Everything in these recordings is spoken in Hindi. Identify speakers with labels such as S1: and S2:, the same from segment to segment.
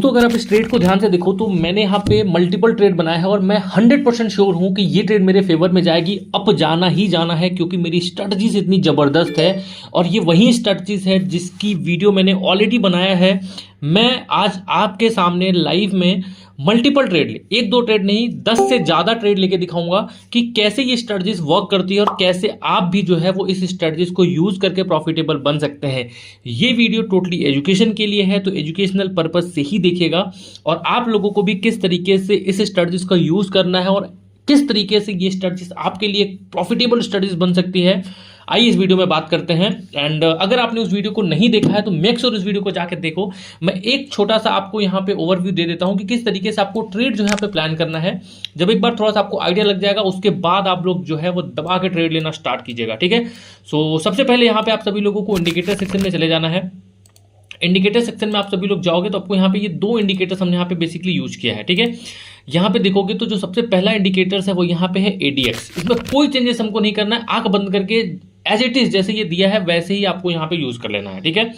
S1: दोस्तों अगर आप इस ट्रेड को ध्यान से देखो तो मैंने यहाँ पे मल्टीपल ट्रेड बनाया है और मैं 100% श्योर हूँ कि ये ट्रेड मेरे फेवर में जाएगी, अप जाना ही जाना है, क्योंकि मेरी स्ट्रेटजीज इतनी ज़बरदस्त है और ये वही स्ट्रेटजीज है जिसकी वीडियो मैंने ऑलरेडी बनाया है। मैं आज आपके सामने लाइव में मल्टीपल ट्रेड एक दो ट्रेड नहीं 10 से ज़्यादा ट्रेड लेके दिखाऊंगा कि कैसे ये स्ट्रेटजीज वर्क करती है और कैसे आप भी जो है वो इस स्ट्रेटजीज को यूज़ करके प्रॉफिटेबल बन सकते हैं। ये वीडियो टोटली एजुकेशन के लिए है, तो एजुकेशनल पर्पज से ही देखिएगा और आप लोगों को भी किस तरीके से इस स्ट्रेटजीज का यूज़ करना है और किस तरीके से ये स्ट्रेटजीज आपके लिए प्रॉफिटेबल स्ट्रेटजीज बन सकती है। आइए इस वीडियो में बात करते हैं। एंड अगर आपने उस वीडियो को नहीं देखा है तो मेक श्योर इस वीडियो को जाकर देखो। मैं एक छोटा सा आपको यहाँ पे ओवरव्यू दे देता हूँ कि किस तरीके से आपको ट्रेड जो है यहाँ पे प्लान करना है। जब एक बार थोड़ा सा आपको आइडिया लग जाएगा उसके बाद आप लोग जो है वो दबा के ट्रेड लेना स्टार्ट कीजिएगा, ठीक है। सो सबसे पहले यहाँ पे आप सभी लोगों को इंडिकेटर सेक्शन में चले जाना है। इंडिकेटर सेक्शन में आप सभी लोग जाओगे तो आपको यहाँ पे ये दो इंडिकेटर्स हमने यहाँ पे बेसिकली यूज किया है, ठीक है। यहाँ पे देखोगे तो जो सबसे पहला इंडिकेटर्स है वो यहाँ पे है एडीएक्स। इसमें कोई चेंजेस हमको नहीं करना है, आंख बंद करके एज इट इज जैसे ये दिया है वैसे ही आपको यहाँ पे यूज कर लेना है, ठीक है।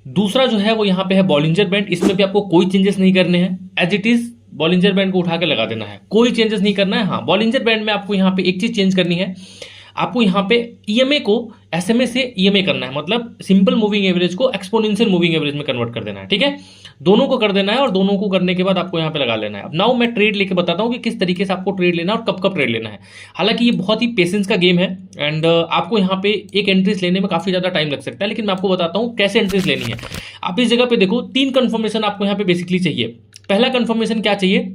S1: दूसरा जो है वो यहाँ पे है बॉलिंजर बैंड। इसमें भी आपको कोई चेंजेस नहीं करने हैं, as it is Bollinger band को उठा के लगा देना है, कोई चेंजेस नहीं करना है। हाँ, बॉलिंजर बैंड में आपको यहाँ पे एक चीज चेंज करनी है, आपको यहाँ पे ईएमए को एसएमए से ईएमए करना है, मतलब सिंपल मूविंग एवरेज को एक्सपोनेंशियल मूविंग एवरेज में कन्वर्ट कर देना है, ठीक है। दोनों को कर देना है और दोनों को करने के बाद आपको यहाँ पे लगा लेना है। अब नाउ मैं ट्रेड लेके बताता हूँ कि किस तरीके से आपको ट्रेड लेना है और कब कब ट्रेड लेना है। हालांकि ये बहुत ही पेशेंस का गेम है एंड आपको यहाँ पे एक एंट्रीज लेने में काफी ज्यादा टाइम लग सकता है, लेकिन मैं आपको बताता हूँ कैसे एंट्रीज लेनी है। आप इस जगह पे देखो, 3 कंफर्मेशन आपको यहाँ पे बेसिकली चाहिए। पहला कंफर्मेशन क्या चाहिए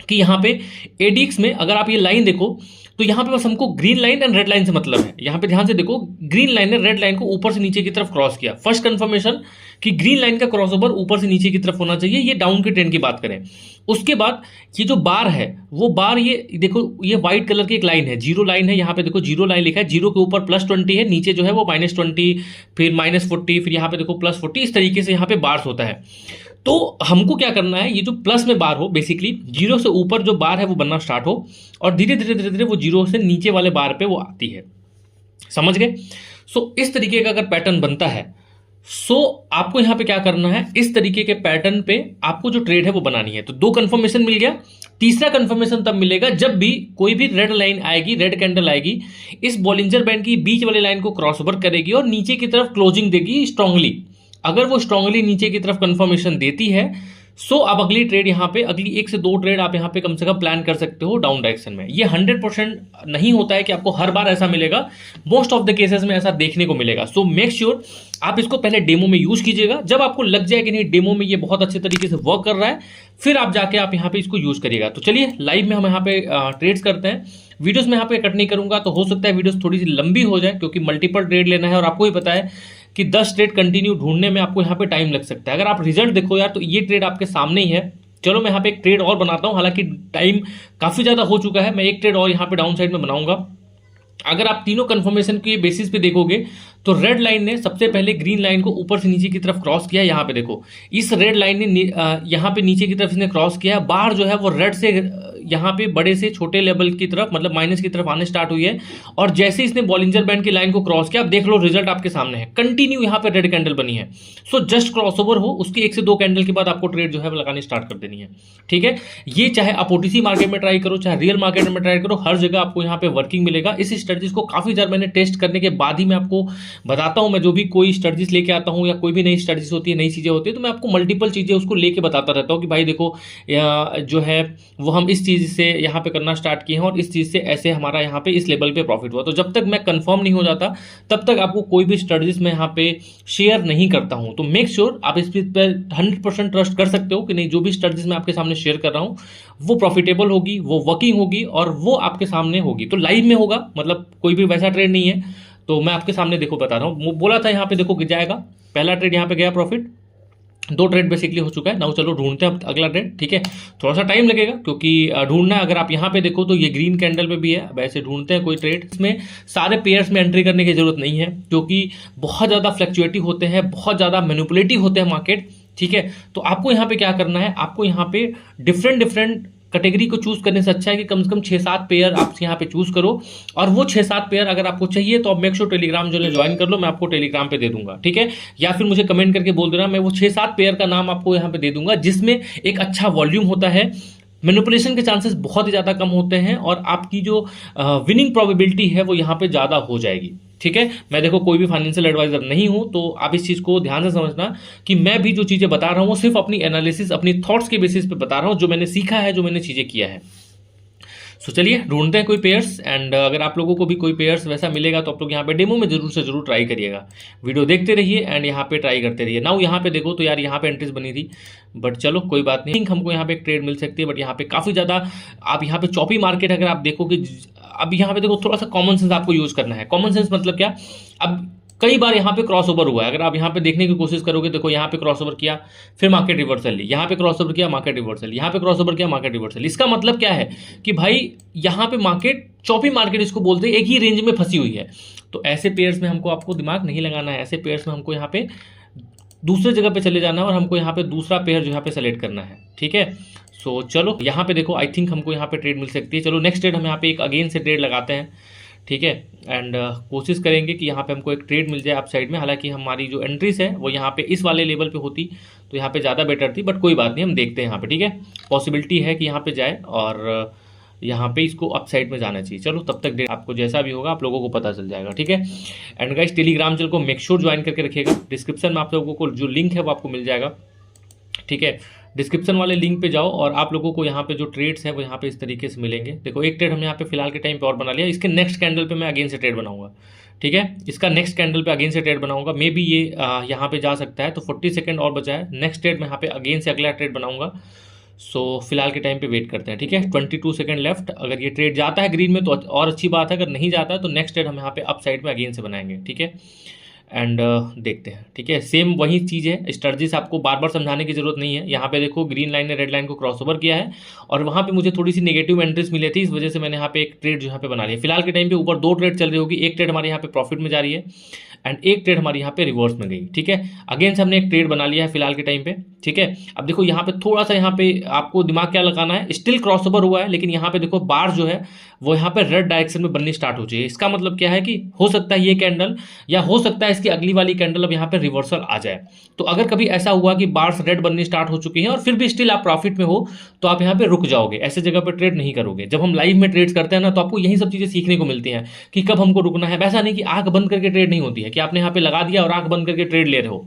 S1: कि यहाँ पे एडीएक्स में अगर आप ये लाइन देखो तो यहाँ पे बस हमको green line and red line से मतलब है। यहाँ पे ध्यान से देखो, ग्रीन लाइन ने रेड लाइन को ऊपर से नीचे की तरफ क्रॉस किया। फर्स्ट कंफर्मेशन कि ग्रीन लाइन का क्रॉसओवर ऊपर से नीचे की तरफ होना चाहिए, ये डाउन के ट्रेंड की बात करें। उसके बाद ये जो बार है वो बार, ये देखो ये व्हाइट कलर की एक लाइन है, जीरो लाइन है। यहाँ पे देखो जीरो लाइन लिखा है, जीरो के ऊपर +20 है, नीचे जो है वो -20, फिर -40, फिर यहाँ पे देखो +40। इस तरीके से यहाँ पे बार्स होता है। तो हमको क्या करना है, ये जो प्लस में बार हो, बेसिकली जीरो से ऊपर जो बार है वो बनना स्टार्ट हो और धीरे धीरे धीरे धीरे वो जीरो से नीचे वाले बार पे वो आती है, समझ गए। सो इस तरीके का अगर पैटर्न बनता है, सो आपको यहाँ पे क्या करना है, इस तरीके के पैटर्न पे आपको जो ट्रेड है वो बनानी है। तो 2 कंफर्मेशन मिल गया। तीसरा कंफर्मेशन तब मिलेगा जब भी कोई भी रेड लाइन आएगी, रेड कैंडल आएगी, इस बॉलिंजर बैंड की बीच वाली लाइन को क्रॉस ओवर करेगी और नीचे की तरफ क्लोजिंग देगी स्ट्रांगली। अगर वो स्ट्रांगली नीचे की तरफ कंफर्मेशन देती है, सो आप अगली ट्रेड यहाँ पे, अगली 1 से 2 ट्रेड आप यहाँ पे कम से कम प्लान कर सकते हो डाउन डायरेक्शन में। ये 100% नहीं होता है कि आपको हर बार ऐसा मिलेगा, मोस्ट ऑफ द केसेस में ऐसा देखने को मिलेगा। सो मेक श्योर आप इसको पहले डेमो में यूज कीजिएगा। जब आपको लग जाए कि नहीं डेमो में ये बहुत अच्छे तरीके से वर्क कर रहा है, फिर आप जाके आप यहाँ पे इसको यूज करिएगा। तो चलिए लाइव में हम यहाँ पे ट्रेड्स करते हैं। वीडियोस में यहाँ पे कट नहीं करूंगा, तो हो सकता है वीडियोस थोड़ी सी लंबी हो जाए क्योंकि मल्टीपल ट्रेड लेना है और आपको ही पता है कि 10 ट्रेड कंटिन्यू ढूंढने में आपको यहाँ पे टाइम लग सकता है। अगर आप रिजल्ट देखो यार, तो ये ट्रेड आपके सामने ही है। चलो मैं यहाँ पे एक ट्रेड और बनाता हूँ, हालांकि टाइम काफी ज्यादा हो चुका है। मैं एक ट्रेड और यहाँ पे डाउन साइड में बनाऊंगा। अगर आप तीनों कंफर्मेशन के बेसिस पे देखोगे तो रेड लाइन ने सबसे पहले ग्रीन लाइन को ऊपर से नीचे की तरफ क्रॉस किया। यहाँ पे देखो, इस रेड लाइन ने यहाँ पे नीचे की तरफ इसने क्रॉस किया। बाहर जो है वो रेड से यहाँ पे बड़े से छोटे लेवल की तरफ, मतलब माइनस की तरफ आने स्टार्ट हुई है और जैसे इसने बॉलिंजर बैंड की लाइन को क्रॉस किया, आप देख लो रिजल्ट आपके सामने है। कंटिन्यू यहाँ पे रेड कैंडल बनी है। सो जस्ट क्रॉसओवर हो, उसके 1 से 2 कैंडल के बाद आपको ट्रेड जो है वो लगानी स्टार्ट कर देनी है, ठीक है। ये चाहे आप ओटीसी मार्केट में ट्राई करो, चाहे रियल मार्केट में ट्राई करो, हर जगह आपको यहाँ पे वर्किंग मिलेगा। इस स्ट्रेटजीज को काफी ज्यादा मैंने टेस्ट करने के बाद ही मैं आपको बताता हूँ। मैं जो भी कोई स्ट्रेटजीज लेके आता हूँ या कोई भी नई स्ट्रेटजीज होती है, नई चीजें होती है, तो मैं आपको मल्टीपल चीजें उसको लेके बताता रहता हूँ कि भाई देखो जो है वो हम इस चीज से यहाँ पे करना स्टार्ट किए हैं और इस चीज से ऐसे हमारा यहाँ पे इस लेवल पे प्रॉफिट हुआ। तो जब तक मैं कंफर्म नहीं हो जाता तब तक आपको कोई भी स्ट्रेटजीज में यहाँ पे शेयर नहीं करता हूँ। तो मेक श्योर आप इस पर 100% ट्रस्ट कर सकते हो कि नहीं, जो भी स्ट्रेटजीज मैं आपके सामने शेयर कर रहा हूँ वो प्रॉफिटेबल होगी, वो वर्किंग होगी और वो आपके सामने होगी। तो लाइव में होगा, मतलब कोई भी वैसा ट्रेड नहीं है। तो मैं आपके सामने देखो बता रहा हूँ, बोला था यहाँ पे देखो गिर जाएगा। पहला ट्रेड यहाँ पे गया प्रॉफिट, 2 ट्रेड बेसिकली हो चुका है। नाउ चलो ढूंढते हैं अगला ट्रेड, ठीक है। थोड़ा सा टाइम लगेगा क्योंकि ढूंढना है। अगर आप यहाँ पे देखो तो ये ग्रीन कैंडल पे भी है। वैसे ढूंढते हैं कोई ट्रेड, इसमें सारे पेयर्स में एंट्री करने की जरूरत नहीं है क्योंकि बहुत ज्यादा फ्लक्चुएटिव होते हैं, बहुत ज्यादा मैनिपुलेटिव होते हैं मार्केट, ठीक है। तो आपको यहाँ पे क्या करना है, आपको यहाँ पे डिफरेंट कैटेगरी को चूज करने से अच्छा है कि कम से कम 6-7 पेयर आप यहाँ पे चूज करो, और वो 6-7 पेयर अगर आपको चाहिए तो आप मेक श्योर टेलीग्राम जो है ज्वाइन कर लो, मैं आपको टेलीग्राम पे दे दूंगा, ठीक है। या फिर मुझे कमेंट करके बोल देना, मैं वो 6-7 पेयर का नाम आपको यहाँ पे दे दूंगा जिसमें एक अच्छा वॉल्यूम होता है, मैनिपुलेशन के चांसेस बहुत ही ज़्यादा कम होते हैं, और आपकी जो विनिंग प्रोबेबिलिटी है वो यहाँ पे ज़्यादा हो जाएगी, ठीक है। मैं देखो कोई भी फाइनेंशियल एडवाइजर नहीं हूं, तो आप इस चीज को ध्यान से समझना कि मैं भी जो चीजें बता रहा हूं सिर्फ अपनी एनालिसिस, अपनी थॉट्स के बेसिस पे बता रहा हूं, जो मैंने सीखा है, जो मैंने चीजें किया है। सो चलिए ढूंढते हैं कोई पेयर्स, एंड अगर आप लोगों को भी कोई पेयर्स वैसा मिलेगा तो आप लोग यहाँ पे डेमो में जरूर से जरूर ट्राई करिएगा। वीडियो देखते रहिए एंड यहाँ पे ट्राई करते रहिए। नाउ यहाँ पे देखो तो यार यहाँ पे एंट्रीज बनी थी, बट चलो कोई बात नहीं, हमको यहाँ पे एक ट्रेड मिल सकती है, बट यहाँ पे काफ़ी ज़्यादा आप यहाँ पे चॉपी मार्केट अगर आप देखो कि अब यहाँ पे देखो थोड़ा सा कॉमन सेंस आपको यूज़ करना है। कॉमन सेंस मतलब क्या, अब कई बार यहाँ पे क्रॉस ओवर हुआ है, अगर आप यहाँ पे देखने की कोशिश करोगे, देखो यहाँ पे क्रॉस ओवर किया, फिर मार्केट रिवर्सल ली, यहाँ पे क्रॉस ओवर किया, मार्केट रिवर्सल, यहाँ पे क्रॉस ओवर किया, मार्केट रिवर्सल। इसका मतलब क्या है कि भाई यहाँ पे मार्केट चौपी मार्केट इसको बोलते हैं, एक ही रेंज में फंसी हुई है। तो ऐसे पेयर्स में हमको आपको दिमाग नहीं लगाना है, ऐसे पेयर्स में हमको यहाँ पे दूसरे जगह पे चले जाना है और हमको यहाँ पे दूसरा पेयर जो यहाँ पे सेलेक्ट करना है, ठीक है। सो चलो यहाँ पे देखो आई थिंक हमको यहाँ पे ट्रेड मिल सकती है। चलो नेक्स्ट ट्रेड हम यहाँ पे एक अगेन से ट्रेड लगाते हैं, ठीक है। एंड कोशिश करेंगे कि यहाँ पे हमको एक ट्रेड मिल जाए अप साइड में। हालांकि हमारी जो एंट्रीज है वो यहाँ पे इस वाले लेवल पे होती तो यहाँ पे ज़्यादा बेटर थी, बट कोई बात नहीं, हम देखते हैं यहाँ पे, ठीक है। पॉसिबिलिटी है कि यहाँ पे जाए और यहाँ पे इसको अप साइड में जाना चाहिए। चलो तब तक आपको जैसा भी होगा आप लोगों को पता चल जाएगा, ठीक है। एंड गाइस टेलीग्राम चैनल को मेक श्योर ज्वाइन करके रखिएगा, डिस्क्रिप्शन में आप लोगों को जो लिंक है वो आपको मिल जाएगा, ठीक है। डिस्क्रिप्शन वाले लिंक पे जाओ और आप लोगों को यहाँ पे जो ट्रेड्स है वो यहाँ पे इस तरीके से मिलेंगे। देखो एक ट्रेड हम यहाँ पे फिलहाल के टाइम पे और बना लिया, इसके नेक्स्ट कैंडल पे मैं अगेन से ट्रेड बनाऊंगा, ठीक है। इसका नेक्स्ट कैंडल पे अगेन से ट्रेड बनाऊंगा, मे बी ये यहाँ पे जा सकता है, तो 40 सेकंड और बचा है। नेक्स्ट ट्रेड में यहाँ पे अगेन से अगला ट्रेड बनाऊंगा। सो फिलहाल के टाइम पे वेट करते हैं, ठीक है। 22 सेकंड लेफ्ट। अगर ये ट्रेड जाता है ग्रीन में तो और अच्छी बात है, अगर नहीं जाता है तो नेक्स्ट ट्रेड हम यहाँ पे अप साइड में अगेन से बनाएंगे, ठीक है। एंड देखते हैं, ठीक है। सेम वही चीज़ है, स्ट्रेटजीज आपको बार बार समझाने की जरूरत नहीं है। यहाँ पे देखो ग्रीन लाइन ने रेड लाइन को क्रॉस ओवर किया है और वहाँ पे मुझे थोड़ी सी नेगेटिव एंट्रीज मिली थी, इस वजह से मैंने यहाँ पे एक ट्रेड जो यहाँ पे बना लिया। फिलहाल के टाइम पे ऊपर 2 ट्रेड चल रही होगी, एक ट्रेड हमारे यहाँ पे प्रॉफिट में जा रही है एंड एक ट्रेड हमारी यहाँ पे रिवर्स में गई, ठीक है। अगेन से हमने एक ट्रेड बना लिया है फिलहाल के टाइम पे, ठीक है। अब देखो यहाँ पे थोड़ा सा यहाँ पे आपको दिमाग क्या लगाना है, स्टिल क्रॉस ओवर हुआ है लेकिन यहाँ पे देखो बार जो है वो यहाँ पे रेड डायरेक्शन में बननी स्टार्ट हो जाए। इसका मतलब क्या है कि हो सकता है ये कैंडल या हो सकता है इसकी अगली वाली कैंडल अब यहाँ पे रिवर्सल आ जाए। तो अगर कभी ऐसा हुआ कि बार्स रेड बननी स्टार्ट हो चुकी हैं और फिर भी स्टिल आप प्रॉफिट में हो तो आप यहाँ पे रुक जाओगे, ऐसे जगह पे ट्रेड नहीं करोगे। जब हम लाइव में ट्रेड्स करते हैं ना तो आपको यही सब चीजें सीखने को मिलती हैं कि कब हमको रुकना है। वैसा नहीं कि आंख बंद करके ट्रेड नहीं होती है कि आपने यहाँ पे लगा दिया और आंख बंद करके ट्रेड ले रहे हो,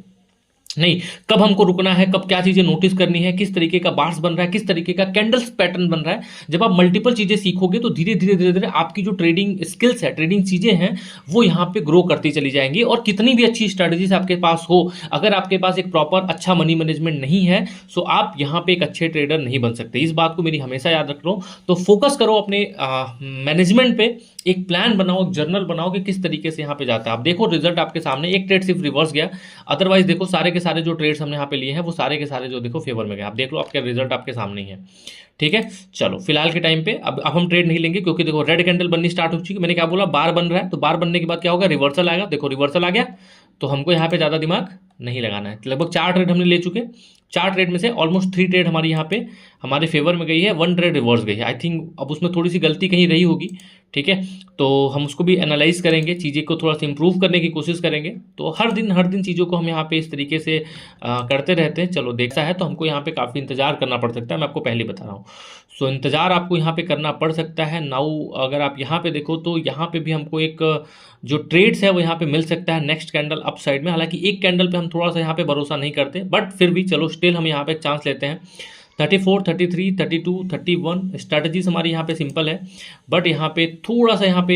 S1: नहीं। कब हमको रुकना है, कब क्या चीजें नोटिस करनी है, किस तरीके का बार्स बन रहा है, किस तरीके का कैंडल्स पैटर्न बन रहा है। जब आप मल्टीपल चीजें सीखोगे तो धीरे धीरे धीरे धीरे आपकी जो ट्रेडिंग स्किल्स है, ट्रेडिंग चीजें हैं वो यहाँ पे ग्रो करती चली जाएंगी। और कितनी भी अच्छी स्ट्रेटजीज आपके पास हो, अगर आपके पास एक प्रॉपर अच्छा मनी मैनेजमेंट नहीं है सो आप यहाँ पे एक अच्छे ट्रेडर नहीं बन सकते। इस बात को मेरी हमेशा याद रख लो। तो फोकस करो अपने मैनेजमेंट पे, एक प्लान बनाओ, एक जर्नल बनाओ कि किस तरीके से यहाँ पे जाता है। आप देखो रिजल्ट आपके सामने, एक ट्रेड सिर्फ रिवर्स गया, अदरवाइज देखो सारे के सारे जो ट्रेड्स हमने यहाँ पे लिए हैं वो सारे के सारे जो देखो फेवर में गए। आप देख लो, आपका रिजल्ट आपके सामने ही है, ठीक है। चलो फिलहाल के टाइम पे अब हम ट्रेड नहीं लेंगे क्योंकि देखो रेड कैंडल बननी स्टार्ट हो चुकी है। मैंने क्या बोला, बार बन रहा है, तो बार बनने के बाद क्या होगा, रिवर्सल आएगा। देखो रिवर्सल आ गया तो हमको यहाँ पे ज़्यादा दिमाग नहीं लगाना है। लगभग 4 ट्रेड हमने ले चुके, 4 ट्रेड में से ऑलमोस्ट 3 ट्रेड हमारी यहाँ पे हमारे फेवर में गई है, 1 ट्रेड रिवर्स गई है। आई थिंक अब उसमें थोड़ी सी गलती कहीं रही होगी, ठीक है। तो हम उसको भी एनालाइज करेंगे, चीज़ें को थोड़ा सा इंप्रूव करने की कोशिश करेंगे। तो हर दिन चीज़ों को हम यहाँ पे इस तरीके से करते रहते हैं। चलो देखा है तो हमको यहाँ पे काफ़ी इंतजार करना पड़ सकता है, मैं आपको पहले बता रहा हूँ। सो इंतजार आपको यहाँ पे करना पड़ सकता है। नाउ अगर आप यहाँ पे देखो तो यहाँ पे भी हमको एक जो ट्रेड्स है वो यहाँ पे मिल सकता है नेक्स्ट कैंडल अप साइड में। हालांकि एक कैंडल पे हम थोड़ा सा यहाँ पे भरोसा नहीं करते, बट फिर भी चलो स्टिल हम यहाँ पे एक चांस लेते हैं। 34, 33, 32, 31 स्ट्रैटेजीज हमारी यहाँ पे सिंपल है, बट यहाँ पे थोड़ा सा यहाँ पे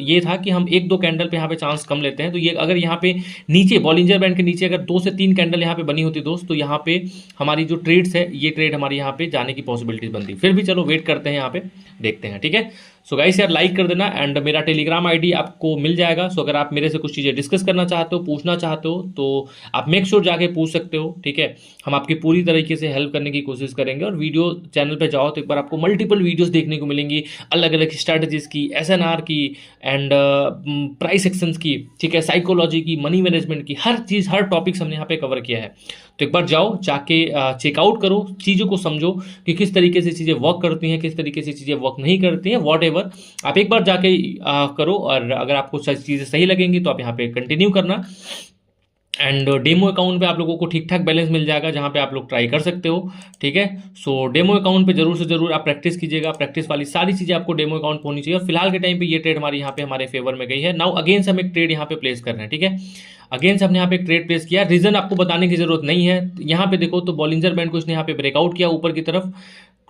S1: ये था कि हम 1-2 कैंडल पे यहाँ पे चांस कम लेते हैं। तो ये अगर यहाँ पे नीचे बॉलिंजर बैंड के नीचे अगर 2 से 3 कैंडल यहाँ पे बनी होती दोस्त, तो यहाँ पे हमारी जो ट्रेड्स है ये ट्रेड हमारी यहाँ पे जाने की पॉसिबिलिटीज बनती। फिर भी चलो वेट करते हैं, यहाँ पे देखते हैं, ठीक है। सो गाइस यार लाइक कर देना, एंड मेरा टेलीग्राम आईडी आपको मिल जाएगा। सो अगर आप मेरे से कुछ चीज़ें डिस्कस करना चाहते हो, पूछना चाहते हो, तो आप मेक श्योर जाके पूछ सकते हो, ठीक है। हम आपकी पूरी तरीके से हेल्प करने की कोशिश करेंगे। और वीडियो चैनल पे जाओ तो एक बार आपको मल्टीपल वीडियोस देखने को मिलेंगी, अलग अलग स्ट्रैटेजीज की, एसएनआर की, एंड प्राइस एक्शंस की, ठीक है, साइकोलॉजी की, मनी मैनेजमेंट की, हर चीज़, हर टॉपिक्स हमने यहाँ पे कवर किया है। तो एक बार जाओ, जाके चेकआउट करो, चीज़ों को समझो कि किस तरीके से चीज़ें वर्क करती हैं, किस तरीके से चीज़ें वर्क नहीं करती हैं, वॉट एवर आप एक बार जाके करो। और अगर आपको चीज़ें सही लगेंगी तो आप यहाँ पे कंटिन्यू करना। एंड डेमो अकाउंट पे आप लोगों को ठीक ठाक बैलेंस मिल जाएगा, जहाँ पे आप लोग ट्राई कर सकते हो, ठीक है। सो डेमो अकाउंट पे जरूर से जरूर आप प्रैक्टिस कीजिएगा, प्रैक्टिस वाली सारी चीज़ें आपको डेमो अकाउंट पे होनी चाहिए। और फिलहाल के टाइम पे ये ट्रेड हमारी यहाँ पे हमारे फेवर में गई है। नाउ अगेन से हम एक ट्रेड यहाँ पे प्लेस कर रहे हैं, ठीक है। अगेन से हमने यहाँ पे एक ट्रेड प्लेस किया, रीजन आपको बताने की जरूरत नहीं है। यहाँ पे देखो तो बॉलिंजर बैंड को इसने यहाँ पे ब्रेकआउट किया ऊपर की तरफ,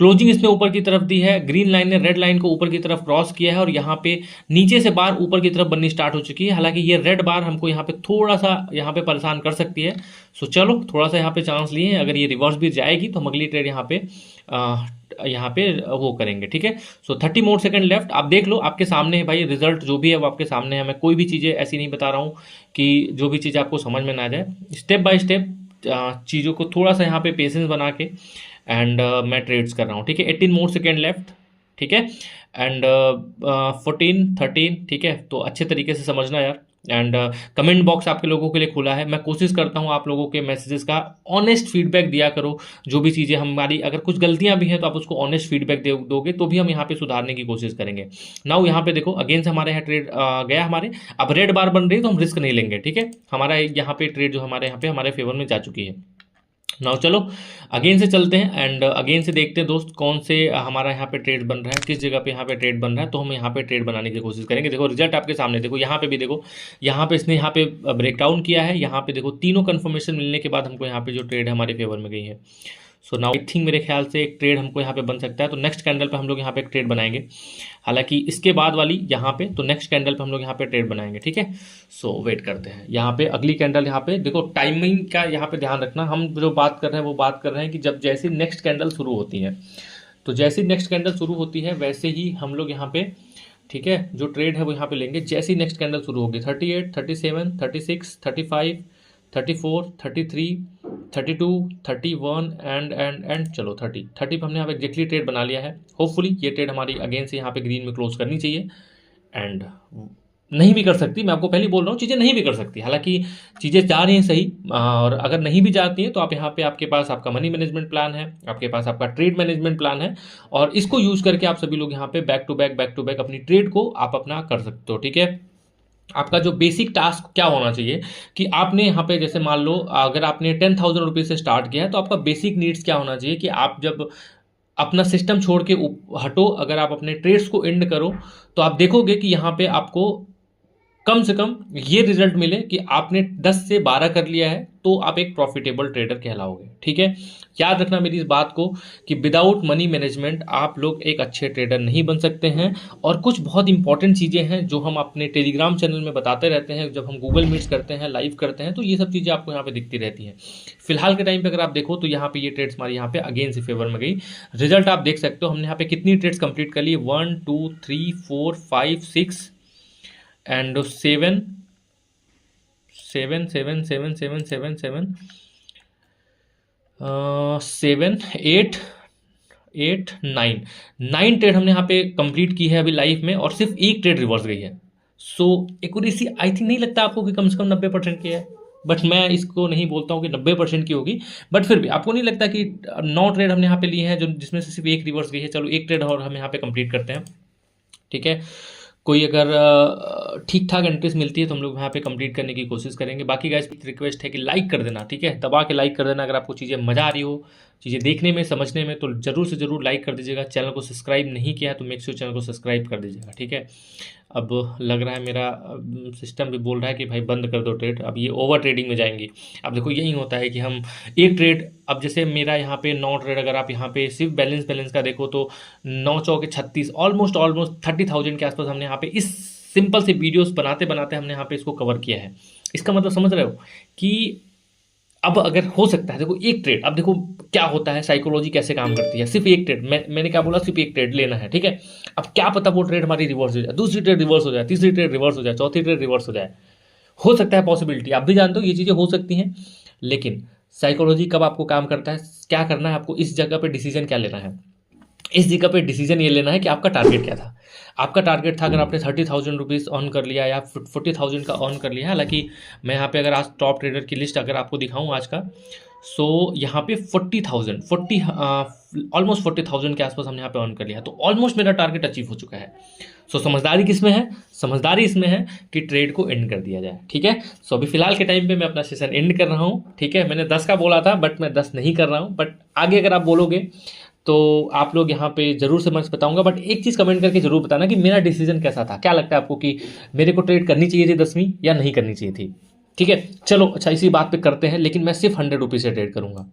S1: क्लोजिंग इसने ऊपर की तरफ दी है, ग्रीन लाइन ने रेड लाइन को ऊपर की तरफ क्रॉस किया है, और यहाँ पे नीचे से बार ऊपर की तरफ बननी स्टार्ट हो चुकी है। हालांकि ये रेड बार हमको यहाँ पे थोड़ा सा यहाँ पे परेशान कर सकती है। सो चलो थोड़ा सा यहाँ पे चांस लिए हैं, अगर ये रिवर्स भी जाएगी तो हम अगली ट्रेड यहाँ पे वो करेंगे, ठीक है। सो 30 मोर सेकंड लेफ्ट, आप देख लो आपके सामने है भाई, रिजल्ट जो भी है वो आपके सामने है। मैं कोई भी चीज़ें ऐसी नहीं बता रहा हूँ कि जो भी चीज़ आपको समझ में ना जाए। स्टेप बाय स्टेप चीज़ों को थोड़ा सा यहाँ पे पेशेंस बना के एंड मैं ट्रेड्स कर रहा हूँ, ठीक है। 18 मोर सेकेंड लेफ्ट, ठीक है। एंड 14 13, ठीक है। तो अच्छे तरीके से समझना यार। एंड कमेंट बॉक्स आपके लोगों के लिए खुला है। मैं कोशिश करता हूँ आप लोगों के मैसेजेस का ऑनेस्ट फीडबैक दिया करो। जो भी चीज़ें हमारी अगर कुछ गलतियाँ भी हैं तो आप उसको ऑनेस्ट फीडबैक दोगे तो भी हम यहाँ पे सुधारने की कोशिश करेंगे। नाउ यहाँ पे देखो अगेन से हमारे यहाँ ट्रेड गया हमारे, अब रेड बार बन रही है तो हम रिस्क नहीं लेंगे, ठीक है। हमारा यहाँ पे ट्रेड जो हमारे यहाँ पे हमारे फेवर में जा चुकी है। नाउ चलो अगेन से चलते हैं एंड अगेन से देखते हैं दोस्त कौन से हमारा यहाँ पे ट्रेड बन रहा है, किस जगह पे यहाँ पे ट्रेड बन रहा है। तो हम यहाँ पे ट्रेड बनाने की कोशिश करेंगे। देखो रिजल्ट आपके सामने, देखो यहाँ पे भी देखो, यहाँ पे इसने यहाँ पे ब्रेकडाउन किया है। यहाँ पे देखो तीनों कंफर्मेशन मिलने के बाद हमको यहाँ पे जो ट्रेड हमारे फेवर में गई है। सो नाउ आई थिंक मेरे ख्याल से एक ट्रेड हमको यहाँ पे बन सकता है। तो नेक्स्ट कैंडल पे हम लोग यहाँ पे एक ट्रेड बनाएंगे, हालांकि इसके बाद वाली यहाँ पे, तो नेक्स्ट कैंडल पे हम लोग यहाँ पे ट्रेड बनाएंगे, ठीक है। सो वेट करते हैं। यहाँ पे अगली कैंडल, यहाँ पे देखो टाइमिंग का यहाँ पे ध्यान रखना। हम जो बात कर रहे हैं वो बात कर रहे हैं कि जब जैसे नेक्स्ट कैंडल शुरू होती है, तो जैसे नेक्स्ट कैंडल शुरू होती है वैसे ही हम लोग यहाँ पे, ठीक है, जो ट्रेड है वो यहाँ पे लेंगे। जैसे ही नेक्स्ट कैंडल शुरू होगी 38 37 36 35 34 33 32 31 एंड चलो 30 पे हमने यहाँ पे एग्जैक्टली ट्रेड बना लिया है। होपफुली ये ट्रेड हमारी अगेन से यहाँ पे ग्रीन में क्लोज करनी चाहिए। एंड नहीं भी कर सकती, मैं आपको पहले बोल रहा हूँ, चीज़ें नहीं भी कर सकती। हालांकि चीज़ें जा रही हैं सही, और अगर नहीं भी जाती हैं तो आप यहाँ पे आपके पास आपका मनी मैनेजमेंट प्लान है, आपके पास आपका ट्रेड मैनेजमेंट प्लान है, और इसको यूज़ करके आप सभी लोग यहाँ पे बैक टू बैक अपनी ट्रेड को आप अपना कर सकते हो, ठीक है। आपका जो बेसिक टास्क क्या होना चाहिए कि आपने यहाँ पे जैसे मान लो अगर आपने 10,000 रुपीज़ से स्टार्ट किया है तो आपका बेसिक नीड्स क्या होना चाहिए कि आप जब अपना सिस्टम छोड़ के हटो, अगर आप अपने ट्रेड्स को एंड करो तो आप देखोगे कि यहाँ पे आपको कम से कम ये रिजल्ट मिले कि आपने 10 से 12 कर लिया है तो आप एक प्रॉफिटेबल ट्रेडर कहलाओगे, ठीक है। याद रखना मेरी इस बात को कि विदाउट मनी मैनेजमेंट आप लोग एक अच्छे ट्रेडर नहीं बन सकते हैं। और कुछ बहुत इंपॉर्टेंट चीज़ें हैं जो हम अपने टेलीग्राम चैनल में बताते रहते हैं, जब हम गूगल मीट्स करते हैं, लाइव करते हैं, तो ये सब चीज़ें आपको यहाँ पे दिखती रहती हैं। फिलहाल के टाइम पे अगर आप देखो तो यहाँ पे ये ट्रेड्स हमारी यहाँ पे अगेन से फेवर में गई। रिजल्ट आप देख सकते हो, हमने यहाँ पे कितनी ट्रेड्स कंप्लीट कर ली, 1 2 3 4 5 6 एंड 7 7 7 7 7 7 7 7 8 8 9 ट्रेड हमने यहाँ पे कंप्लीट की है अभी लाइफ में, और सिर्फ एक ट्रेड रिवर्स गई है। सो एक्यूरेसी आई थिंक नहीं लगता आपको कि कम से कम 90% की है, बट मैं इसको नहीं बोलता हूँ कि 90% की होगी, बट फिर भी आपको नहीं लगता कि 9 ट्रेड हमने यहाँ पे लिए हैं जो जिसमें से सिर्फ एक रिवर्स गई है। चलो एक ट्रेड और हम यहाँ पे कंप्लीट करते हैं, ठीक है। कोई अगर ठीक ठाक एंट्रीज मिलती है तो हम लोग यहाँ पे कंप्लीट करने की कोशिश करेंगे। बाकी गाइस रिक्वेस्ट है कि लाइक कर देना, ठीक है, दबा के लाइक कर देना। अगर आपको चीज़ें मज़ा आ रही हो, चीज़ें देखने में समझने में, तो ज़रूर से ज़रूर लाइक कर दीजिएगा। चैनल को सब्सक्राइब नहीं किया है तो मेक श्योर चैनल को सब्सक्राइब कर दीजिएगा, ठीक है। अब लग रहा है मेरा सिस्टम भी बोल रहा है कि भाई बंद कर दो ट्रेड, अब ये ओवर ट्रेडिंग में जाएंगी। अब देखो यही होता है कि हम एक ट्रेड, अब जैसे मेरा यहाँ पे 9 ट्रेड, अगर आप यहाँ पे सिर्फ बैलेंस का देखो तो 9 चौके 36, ऑलमोस्ट 30,000 के आसपास हमने यहाँ पे इस सिंपल से वीडियोस बनाते हमने यहाँ पे इसको कवर किया है। इसका मतलब समझ रहे हो कि अब अगर हो सकता है, देखो एक ट्रेड, अब देखो क्या होता है, साइकोलॉजी कैसे काम करती है। सिर्फ एक ट्रेड, मैंने क्या बोला, सिर्फ एक ट्रेड लेना है, ठीक है। अब क्या पता वो ट्रेड हमारी रिवर्स हो जाए, दूसरी ट्रेड रिवर्स हो जाए, तीसरी ट्रेड रिवर्स हो जाए, चौथी ट्रेड रिवर्स हो जाए, हो सकता है पॉसिबिलिटी, आप भी जानते हो ये चीज़ें हो सकती हैं। लेकिन साइकोलॉजी कब आपको काम करता है, क्या करना है आपको, इस जगह पे डिसीजन क्या लेना है, इस जगह पे डिसीजन ये लेना है कि आपका टारगेट क्या था। आपका टारगेट था, अगर आपने 30,000 रुपीज़ अर्न कर लिया या 40,000 का अर्न कर लिया, हालांकि मैं यहाँ पे अगर आज टॉप ट्रेडर की लिस्ट अगर आपको दिखाऊं आज का, सो यहाँ पे 40,000 ऑलमोस्ट 40,000 के आसपास हमने यहाँ पे अर्न कर लिया, तो ऑलमोस्ट मेरा टारगेट अचीव हो चुका है। सो समझदारी किस में है, समझदारी इसमें है कि ट्रेड को एंड कर दिया जाए, ठीक है। सो अभी फिलहाल के टाइम पे मैं अपना सेशन एंड कर रहा हूँ, ठीक है। मैंने 10 का बोला था बट मैं 10 नहीं कर रहा हूँ, बट आगे अगर आप बोलोगे तो आप लोग यहाँ पे जरूर से मैं बताऊंगा। बट एक चीज़ कमेंट करके जरूर बताना कि मेरा डिसीजन कैसा था, क्या लगता है आपको कि मेरे को ट्रेड करनी चाहिए थी 10वीं या नहीं करनी चाहिए थी, ठीक है। चलो अच्छा, इसी बात पे करते हैं, लेकिन मैं सिर्फ 100 रुपीज़ से ट्रेड करूंगा,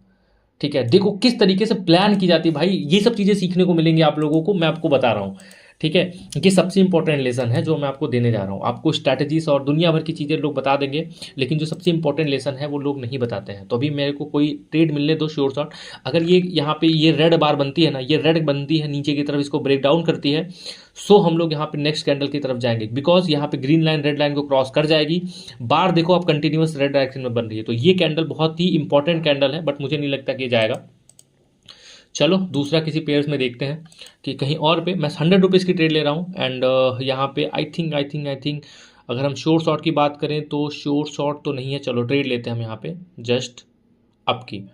S1: ठीक है। देखो किस तरीके से प्लान की जाती है भाई, ये सब चीज़ें सीखने को मिलेंगी आप लोगों को, मैं आपको बता रहा हूँ, ठीक है। ये सबसे इंपॉर्टेंट लेसन है जो मैं आपको देने जा रहा हूँ। आपको स्ट्रैटेजीज और दुनिया भर की चीज़ें लोग बता देंगे, लेकिन जो सबसे इंपॉर्टेंट लेसन है वो लोग नहीं बताते हैं। तो अभी मेरे को कोई ट्रेड मिलने दो श्योर शॉट, अगर ये यहाँ पे ये रेड बार बनती है ना, ये रेड बनती है नीचे की तरफ, इसको ब्रेक डाउन करती है, सो हम लोग यहाँ पे नेक्स्ट कैंडल की तरफ जाएंगे, बिकॉज यहाँ पे ग्रीन लाइन रेड लाइन को क्रॉस कर जाएगी। बार देखो आप कंटिन्यूस रेड डायरेक्शन में बन रही है, तो ये कैंडल बहुत ही इंपॉर्टेंट कैंडल है, बट मुझे नहीं लगता कि ये जाएगा। चलो दूसरा किसी पेयर्स में देखते हैं कि कहीं और पे। मैं 100 रुपीज़ की ट्रेड ले रहा हूँ एंड यहाँ पे आई थिंक अगर हम शॉर्ट शॉट की बात करें तो शॉर्ट शॉट तो नहीं है, चलो ट्रेड लेते हैं हम यहाँ पे जस्ट अप की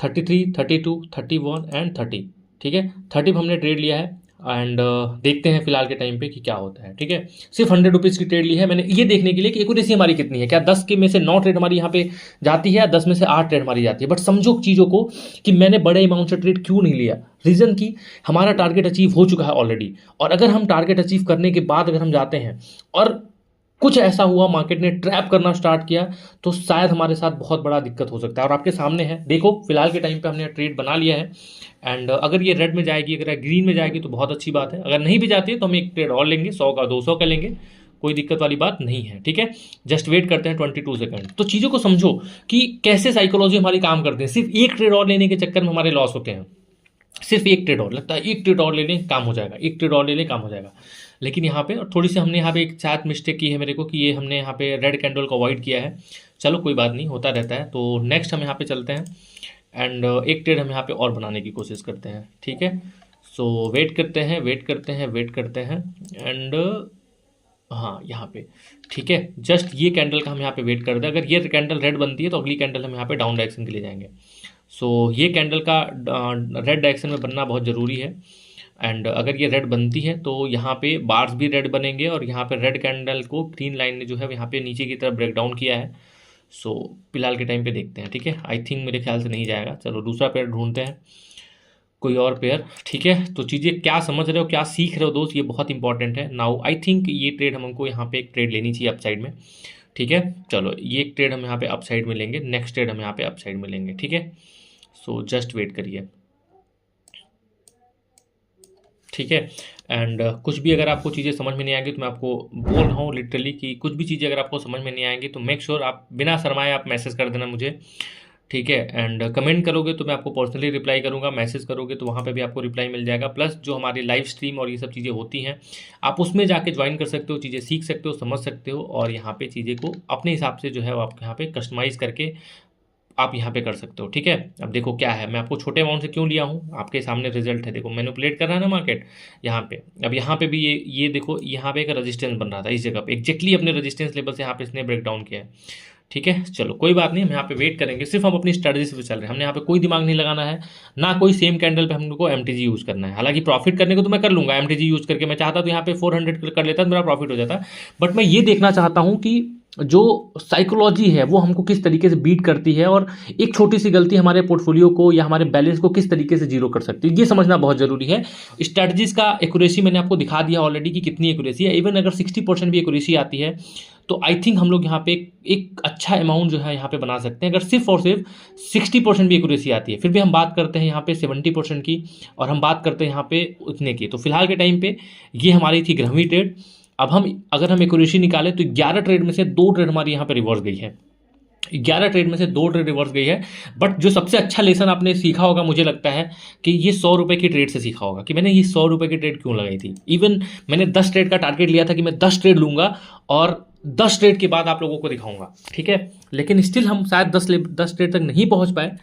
S1: 33, 32, 31 एंड 30, ठीक है। 30 हमने ट्रेड लिया है एंड देखते हैं फिलहाल के टाइम पे कि क्या होता है, ठीक है। सिर्फ 100 रुपीज़ की ट्रेड ली है मैंने, ये देखने के लिए कि एक्यूरेसी हमारी कितनी है, क्या 10 के में से 9 ट्रेड हमारी यहाँ पे जाती है या 10 में से 8 ट्रेड हमारी जाती है। बट समझो चीज़ों को कि मैंने बड़े अमाउंट से ट्रेड क्यों नहीं लिया, रीज़न कि हमारा टारगेट अचीव हो चुका है ऑलरेडी, और अगर हम टारगेट अचीव करने के बाद अगर हम जाते हैं और कुछ ऐसा हुआ, मार्केट ने ट्रैप करना स्टार्ट किया, तो शायद हमारे साथ बहुत बड़ा दिक्कत हो सकता है। और आपके सामने है, देखो फिलहाल के टाइम पे हमने ट्रेड बना लिया है एंड अगर ये रेड में जाएगी, अगर ग्रीन में जाएगी तो बहुत अच्छी बात है, अगर नहीं भी जाती है तो हम एक ट्रेड और लेंगे, 100 का 200 का लेंगे, कोई दिक्कत वाली बात नहीं है, ठीक है। जस्ट वेट करते हैं 22 सेकंड। तो चीज़ों को समझो कि कैसे साइकोलॉजी हमारी काम करती है। सिर्फ एक ट्रेड और लेने के चक्कर में हमारे लॉस होते हैं, सिर्फ एक ट्रेड और लगता है, एक ट्रेड और ले लें काम हो जाएगा, एक ट्रेड और ले लें काम हो जाएगा। लेकिन यहाँ पे थोड़ी सी हमने यहाँ पे एक शायद मिस्टेक की है मेरे को, कि ये हमने यहाँ पे रेड कैंडल को अवॉइड किया है। चलो कोई बात नहीं, होता रहता है। तो नेक्स्ट हम यहाँ पे चलते हैं एंड एक ट्रेड हम यहाँ पे और बनाने की कोशिश करते हैं, ठीक है। सो वेट करते हैं, वेट करते हैं, वेट करते हैं एंड हाँ यहाँ पे, ठीक है। जस्ट ये कैंडल का हम यहाँ पे वेट करते हैं, अगर ये कैंडल रेड बनती है तो अगली कैंडल हम यहाँ पे डाउन डायरेक्शन के लिए जाएंगे। सो ये कैंडल का रेड डायरेक्शन में बनना बहुत ज़रूरी है एंड अगर ये रेड बनती है तो यहाँ पे बार्स भी रेड बनेंगे और यहाँ पे रेड कैंडल को ग्रीन लाइन ने जो है यहाँ पे नीचे की तरफ ब्रेक डाउन किया है। सो फिलहाल के टाइम पे देखते हैं, ठीक है। आई थिंक मेरे ख्याल से नहीं जाएगा, चलो दूसरा पेयर ढूंढते हैं, कोई और पेयर, ठीक है। तो चीज़ें क्या समझ रहे हो, क्या सीख रहे हो दोस्त, ये बहुत इंपॉर्टेंट है। नाउ आई थिंक ये ट्रेड हमको यहाँ पे एक ट्रेड लेनी चाहिए अपसाइड में, ठीक है। चलो ये एक ट्रेड हम यहाँ पे अपसाइड में लेंगे, नेक्स्ट ट्रेड हम यहाँ पे अपसाइड में लेंगे, ठीक है। सो जस्ट वेट करिए, ठीक है। एंड कुछ भी अगर आपको चीज़ें समझ में नहीं आएंगी तो मैं आपको बोल रहा हूँ लिटरली कि कुछ भी चीज़ें अगर आपको समझ में नहीं आएंगी तो मेक श्योर आप बिना शर्माए आप मैसेज कर देना मुझे, ठीक है। एंड कमेंट करोगे तो मैं आपको पर्सनली रिप्लाई करूँगा, मैसेज करोगे तो वहाँ पे भी आपको रिप्लाई मिल जाएगा। प्लस जो हमारी लाइव स्ट्रीम और ये सब चीज़ें होती हैं आप उसमें जाके ज्वाइन कर सकते हो, चीज़ें सीख सकते हो, समझ सकते हो और यहाँ पे चीज़ें को अपने हिसाब से जो है वो आप यहाँ पे कस्टमाइज़ करके आप यहाँ पे कर सकते हो, ठीक है। अब देखो क्या है, मैं आपको छोटे अमाउंट से क्यों लिया हूँ, आपके सामने रिजल्ट है, देखो मैनिपुलेट कर रहा है ना मार्केट यहाँ पे। अब यहाँ पे भी ये देखो यहाँ पे एक रेजिस्टेंस बन रहा था इस जगह पे, एग्जैक्टली अपने रेजिस्टेंस लेवल से यहाँ पे इसने ब्रेक डाउन किया है, ठीक है। चलो कोई बात नहीं, हम यहाँ पे वेट करेंगे, सिर्फ हम अपनी स्ट्रेटजी से चल रहे हैं, हमने यहाँ पे कोई दिमाग नहीं लगाना है, ना कोई सेम कैंडल पे हम लोग को एमटीजी यूज़ करना है। हालांकि प्रॉफिट करने को तो मैं कर लूँगा एमटीजी यूज़ करके, मैं चाहता तो यहाँ पे 400 कर लेता तो मेरा प्रॉफिट हो जाता, बट मैं ये देखना चाहता हूँ कि जो साइकोलॉजी है वो हमको किस तरीके से बीट करती है और एक छोटी सी गलती हमारे पोर्टफोलियो को या हमारे बैलेंस को किस तरीके से जीरो कर सकती है, ये समझना बहुत जरूरी है। स्ट्रैटेजीज का एक्यूरेसी मैंने आपको दिखा दिया ऑलरेडी कि कितनी एक्यूरेसी है, इवन अगर 60% भी एक्यूरेसी आती है तो आई थिंक हम लोग यहाँ पे एक अच्छा अमाउंट जो है यहाँ पे बना सकते हैं। अगर सिर्फ और सिर्फ 60% भी एक्यूरेसी आती है, फिर भी हम बात करते हैं यहाँ पे 70% की और हम बात करते हैं यहाँ पे उतने की। तो फिलहाल के टाइम पे ये हमारी थी 11वीं ट्रेड। अब हम अगर हम एक्यूरेसी निकालें तो 11 ट्रेड में से 2 ट्रेड हमारी यहाँ पे रिवर्स गई है, 11 ट्रेड में से 2 ट्रेड रिवर्स गई है। बट जो सबसे अच्छा लेसन आपने सीखा होगा मुझे लगता है कि ये 100 रुपये की ट्रेड से सीखा होगा कि मैंने ये 100 रुपये की ट्रेड क्यों लगाई थी। इवन मैंने 10 ट्रेड का टारगेट लिया था कि मैं 10 ट्रेड लूँगा और 10 ट्रेड के बाद आप लोगों को दिखाऊंगा, ठीक है। लेकिन स्टिल हम शायद 10 ट्रेड तक नहीं पहुँच पाए।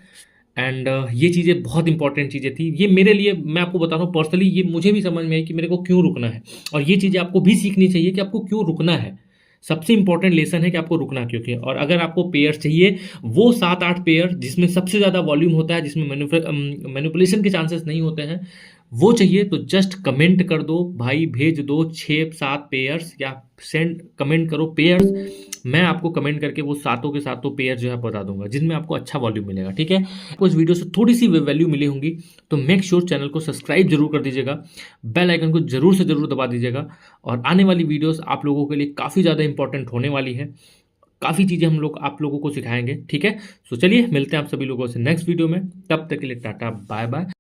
S1: एंड ये चीज़ें बहुत इंपॉर्टेंट चीज़ें थी ये मेरे लिए। मैं आपको बता रहा हूँ पर्सनली, ये मुझे भी समझ में आई कि मेरे को क्यों रुकना है, और ये चीज़ें आपको भी सीखनी चाहिए कि आपको क्यों रुकना है। सबसे इंपॉर्टेंट लेसन है कि आपको रुकना क्यों है। और अगर आपको पेयर चाहिए, वो 7-8 पेयर जिसमें सबसे ज़्यादा वॉल्यूम होता है, जिसमें मैनिपुलेशन के चांसेस नहीं होते हैं, वो चाहिए तो जस्ट कमेंट कर दो भाई, भेज दो 6-7 पेयर्स, या सेंड कमेंट करो पेयर्स। मैं आपको कमेंट करके वो सातों के सातों पेयर जो है बता दूंगा जिनमें आपको अच्छा वॉल्यूम मिलेगा, ठीक है। आपको इस वीडियो से थोड़ी सी वैल्यू मिली होंगी तो मेक श्योर चैनल को सब्सक्राइब जरूर कर दीजिएगा, बेल आइकन को जरूर से जरूर दबा दीजिएगा। और आने वाली वीडियोस आप लोगों के लिए काफ़ी ज़्यादा इंपॉर्टेंट होने वाली है, काफ़ी चीज़ें हम लोग आप लोगों को सिखाएंगे, ठीक है। सो चलिए मिलते हैं आप सभी लोगों से नेक्स्ट वीडियो में, तब तक के लिए टाटा बाय बाय।